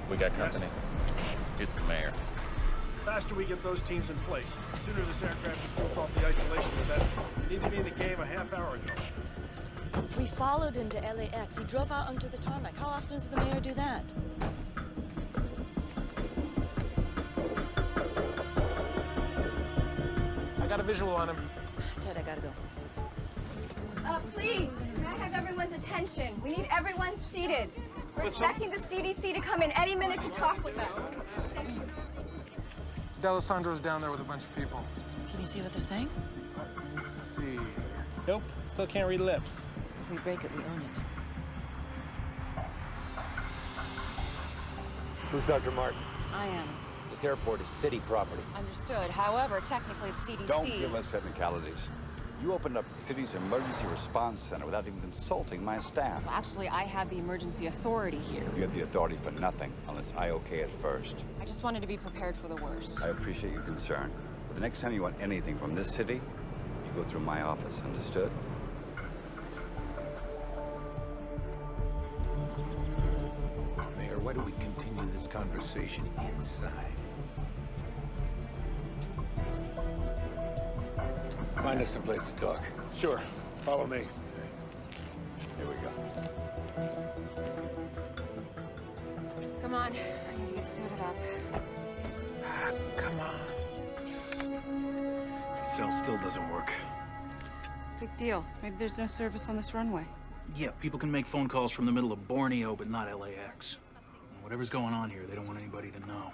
We got company. It's the mayor. The faster we get those teams in place, the sooner this aircraft is moved off the isolation, the better. You need to be in the game a half hour ago. We followed him to LAX. He drove out onto the tarmac. How often does the mayor do that? I got a visual on him. Ted, I gotta go. Please, may I have everyone's attention? We need everyone seated. We're expecting the CDC to come in any minute to talk with us. D'Alessandro's down there with a bunch of people. Can you see what they're saying? Let's see. Nope, still can't read lips. If we break it, we own it. Who's Dr. Martin? I am. This airport is city property. Understood. However, technically it's CDC. Don't give us technicalities. You opened up the city's emergency response center without even consulting my staff. Well, actually, I have the emergency authority here. You have the authority for nothing unless I okay it first. I just wanted to be prepared for the worst. I appreciate your concern. But the next time you want anything from this city, you go through my office, understood? Mayor, why don't we continue this conversation inside? Find us some place to talk. Sure. Follow me. Here we go. Come on, I need to get suited up. Come on. Cell still doesn't work. Big deal. Maybe there's no service on this runway. Yeah, people can make phone calls from the middle of Borneo, but not LAX. Whatever's going on here, they don't want anybody to know.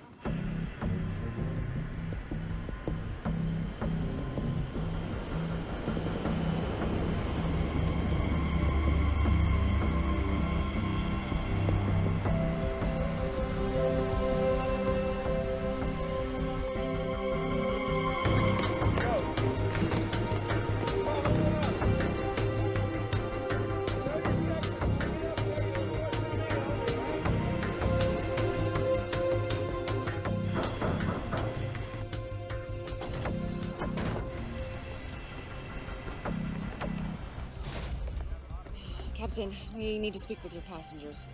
Captain, we need to speak with your passengers.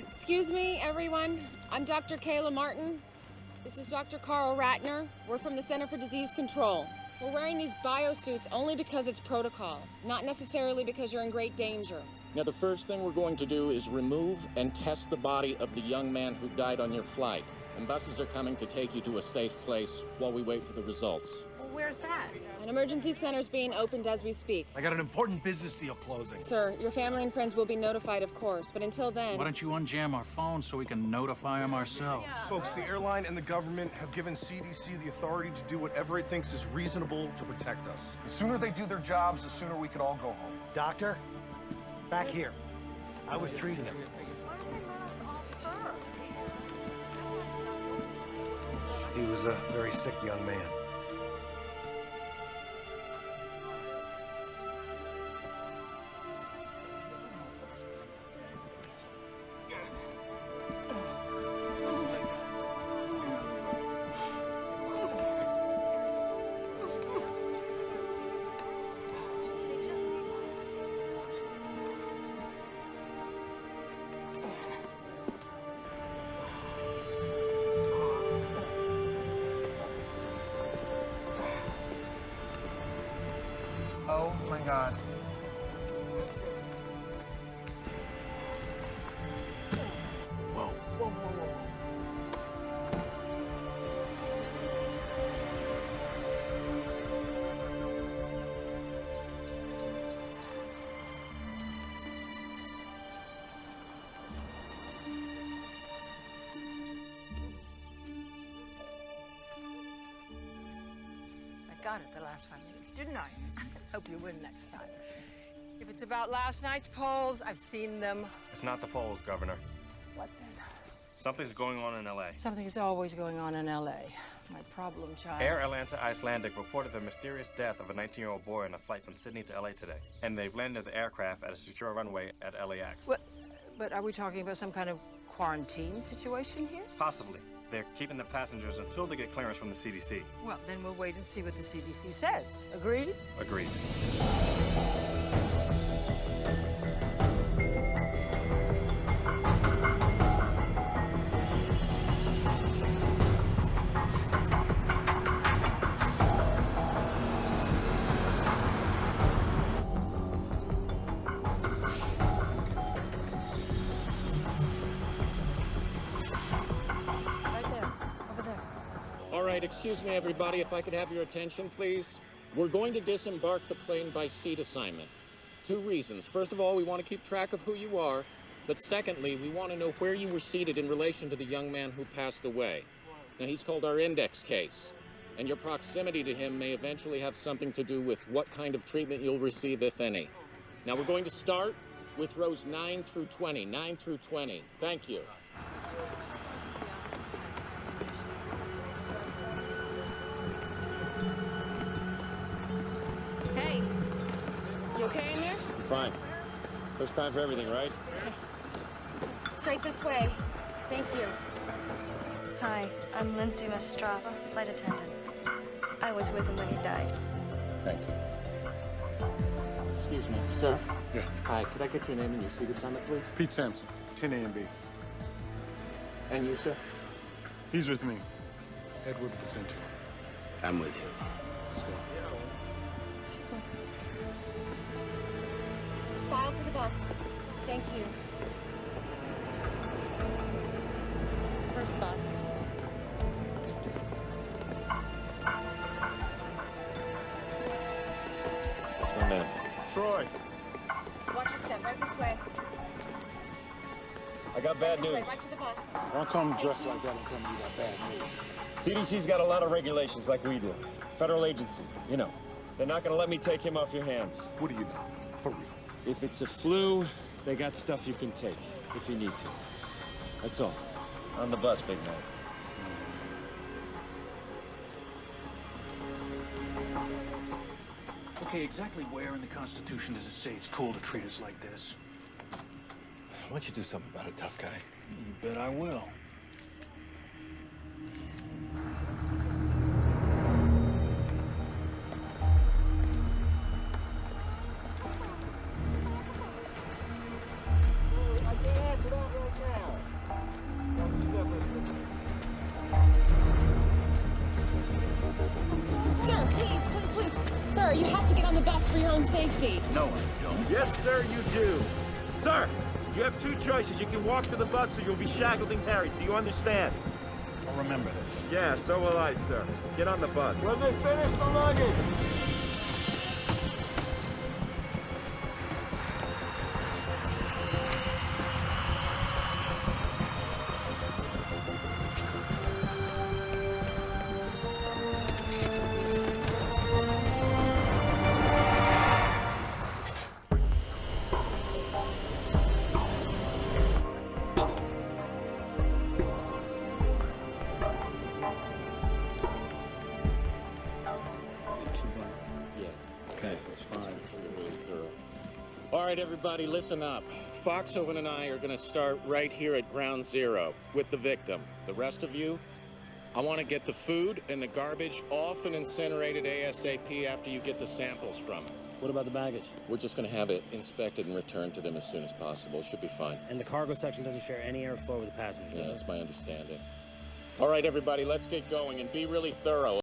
Excuse me, everyone. I'm Dr. Kayla Martin. This is Dr. Carl Ratner. We're from the Center for Disease Control. We're wearing these biosuits only because it's protocol, not necessarily because you're in great danger. Now, the first thing we're going to do is remove and test the body of the young man who died on your flight. And buses are coming to take you to a safe place while we wait for the results. Well, where's that? An emergency center's being opened as we speak. I got an important business deal closing. Sir, your family and friends will be notified, of course, but until then... Why don't you unjam our phones so we can notify them ourselves? Folks, the airline and the government have given CDC the authority to do whatever it thinks is reasonable to protect us. The sooner they do their jobs, the sooner we can all go home. Doctor, back here. I was treating him. He was a very sick young man. Oh my God. Whoa, whoa, whoa, whoa, whoa. I got it the last 5 minutes, didn't I? Hope you win next time. If it's about last night's polls, I've seen them. It's not the polls, Governor. What then? Something's going on in L.A. Something is always going on in L.A. My problem child. Air Atlanta Icelandic reported the mysterious death of a 19-year-old boy on a flight from Sydney to L.A. today. And they've landed the aircraft at a secure runway at LAX. But are we talking about some kind of quarantine situation here? Possibly. They're keeping the passengers until they get clearance from the CDC. Well, then we'll wait and see what the CDC says. Agreed? Agreed. right, excuse me, everybody, if I could have your attention, please. We're going to disembark the plane by seat assignment. 2 reasons. First of all, we want to keep track of who you are. But secondly, we want to know where you were seated in relation to the young man who passed away. Now, he's called our index case. And your proximity to him may eventually have something to do with what kind of treatment you'll receive, if any. Now, we're going to start with rows 9 through 20. 9 through 20. Thank you. Hey, you okay in there? I'm fine. First time for everything, right? Straight this way. Thank you. Hi, I'm Lindsay Mastrava, flight attendant. I was with him when he died. Thank you. Excuse me, sir. Yeah. Hi, could I get your name and your seat assignment, please? Pete Sampson, 10 A and B. And you, sir? He's with me. Edward Vicente. I'm with you. Let's go. Just file to the bus. Thank you. First bus. That's my man. Troy. Watch your step. Right this way. I got bad This way, news. right to the bus. Don't come dressed like that and tell me you got bad news. CDC's got a lot of regulations like we do. Federal agency, you know. They're not gonna let me take him off your hands. What do you know? For real. If it's a flu, they got stuff you can take, if you need to. That's all. On the bus, big man. Okay, exactly where in the Constitution does it say it's cool to treat us like this? Why don't you do something about it, tough guy? You bet I will. Sir, please. Sir, you have to get on the bus for your own safety. No, I don't. Yes, sir, you do. Sir, you have 2 choices. You can walk to the bus or you'll be shackled and carried. Do you understand? I'll remember this. Yeah, so will I, sir. Get on the bus. When they finish the luggage. All right, everybody, listen up. Foxhoven and I are going to start right here at ground zero with the victim. The rest of you, I want to get the food and the garbage off and incinerated ASAP after you get the samples from it. What about the baggage? We're just going to have it inspected and returned to them as soon as possible. Should be fine. And the cargo section doesn't share any airflow with the passengers? Yeah, that's my understanding. All right, everybody, let's get going and be really thorough.